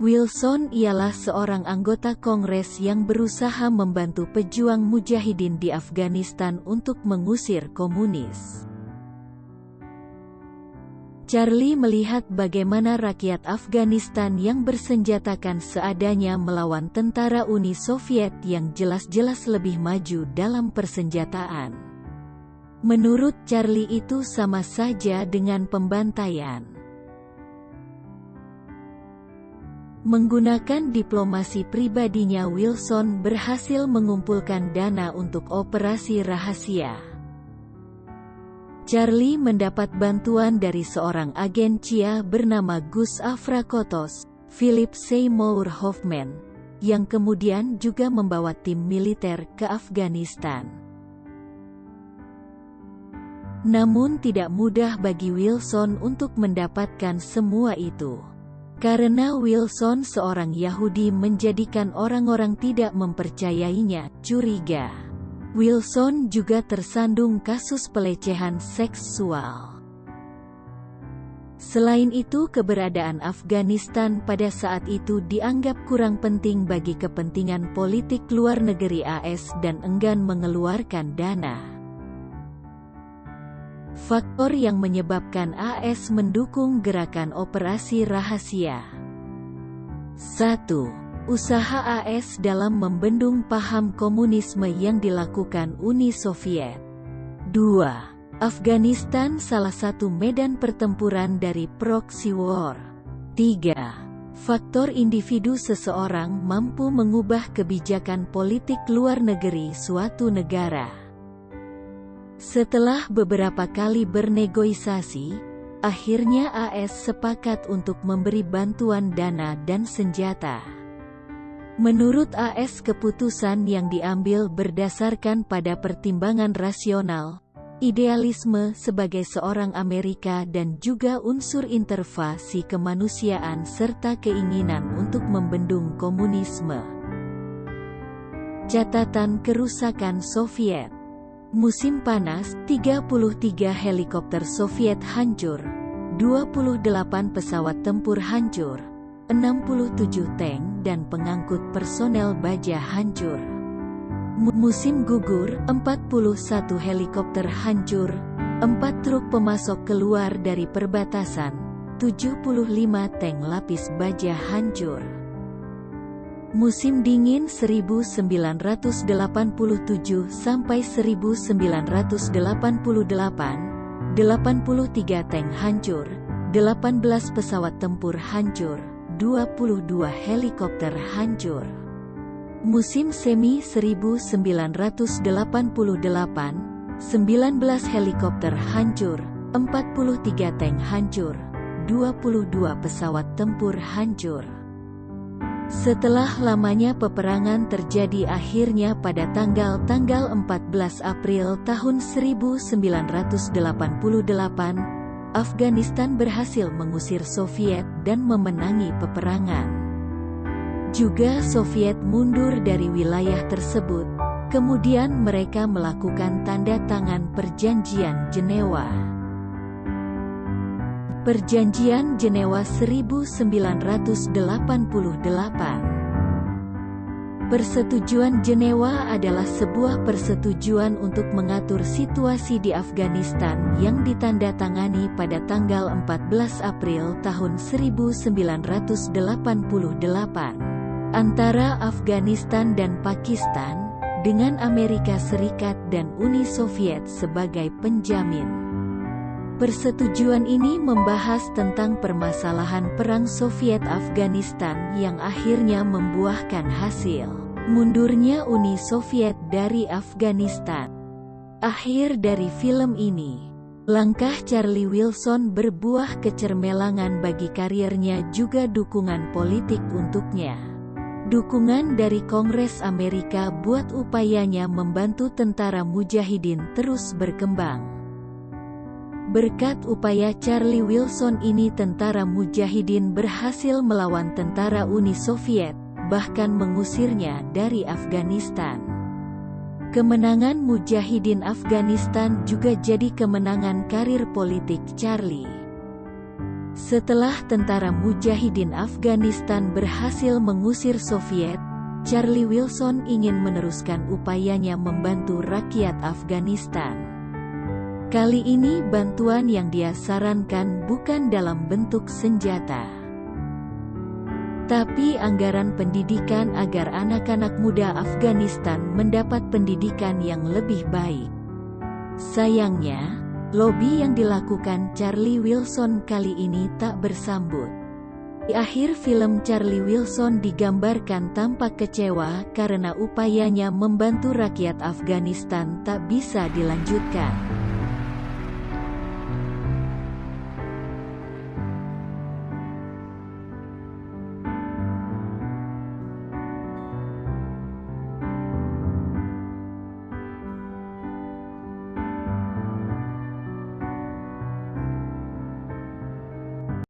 Wilson ialah seorang anggota Kongres yang berusaha membantu pejuang mujahidin di Afghanistan untuk mengusir komunis. Charlie melihat bagaimana rakyat Afghanistan yang bersenjatakan seadanya melawan tentara Uni Soviet yang jelas-jelas lebih maju dalam persenjataan. Menurut Charlie itu sama saja dengan pembantaian. Menggunakan diplomasi pribadinya, Wilson berhasil mengumpulkan dana untuk operasi rahasia. Charlie mendapat bantuan dari seorang agen CIA bernama Gus Afrakotos, Philip Seymour Hoffman, yang kemudian juga membawa tim militer ke Afghanistan. Namun tidak mudah bagi Wilson untuk mendapatkan semua itu. Karena Wilson seorang Yahudi menjadikan orang-orang tidak mempercayainya, curiga. Wilson juga tersandung kasus pelecehan seksual. Selain itu, keberadaan Afghanistan pada saat itu dianggap kurang penting bagi kepentingan politik luar negeri AS dan enggan mengeluarkan dana. Faktor yang menyebabkan AS mendukung gerakan operasi rahasia. 1. Usaha AS dalam membendung paham komunisme yang dilakukan Uni Soviet. 2. Afghanistan salah satu medan pertempuran dari proxy war. 3. Faktor individu seseorang mampu mengubah kebijakan politik luar negeri suatu negara. Setelah beberapa kali bernegosiasi, akhirnya AS sepakat untuk memberi bantuan dana dan senjata. Menurut AS, keputusan yang diambil berdasarkan pada pertimbangan rasional, idealisme sebagai seorang Amerika dan juga unsur intervensi kemanusiaan serta keinginan untuk membendung komunisme. Catatan kerusakan Soviet. Musim panas, 33 helikopter Soviet hancur, 28 pesawat tempur hancur, 67 tank dan pengangkut personel baja hancur. Musim gugur, 41 helikopter hancur, 4 truk pemasok keluar dari perbatasan, 75 tank lapis baja hancur. Musim dingin 1987 sampai 1988, 83 tank hancur, 18 pesawat tempur hancur, 22 helikopter hancur. Musim semi 1988, 19 helikopter hancur, 43 tank hancur, 22 pesawat tempur hancur. Setelah lamanya peperangan terjadi, akhirnya pada tanggal 14 April tahun 1988, Afghanistan berhasil mengusir Soviet dan memenangi peperangan. Juga Soviet mundur dari wilayah tersebut, kemudian mereka melakukan tanda tangan Perjanjian Jenewa. Perjanjian Jenewa 1988. Persetujuan Jenewa adalah sebuah persetujuan untuk mengatur situasi di Afghanistan yang ditandatangani pada tanggal 14 April tahun 1988 antara Afghanistan dan Pakistan, dengan Amerika Serikat dan Uni Soviet sebagai penjamin. Persetujuan ini membahas tentang permasalahan perang Soviet-Afghanistan yang akhirnya membuahkan hasil mundurnya Uni Soviet dari Afghanistan. Akhir dari film ini, langkah Charlie Wilson berbuah kecermelangan bagi karirnya, juga dukungan politik untuknya. Dukungan dari Kongres Amerika buat upayanya membantu tentara mujahidin terus berkembang. Berkat upaya Charlie Wilson ini, tentara mujahidin berhasil melawan tentara Uni Soviet, bahkan mengusirnya dari Afghanistan. Kemenangan mujahidin Afghanistan juga jadi kemenangan karir politik Charlie. Setelah tentara Mujahidin Afghanistan berhasil mengusir Soviet, Charlie Wilson ingin meneruskan upayanya membantu rakyat Afghanistan. Kali ini bantuan yang dia sarankan bukan dalam bentuk senjata, tapi anggaran pendidikan agar anak-anak muda Afghanistan mendapat pendidikan yang lebih baik. Sayangnya, lobi yang dilakukan Charlie Wilson kali ini tak bersambut. Di akhir film, Charlie Wilson digambarkan tampak kecewa karena upayanya membantu rakyat Afghanistan tak bisa dilanjutkan.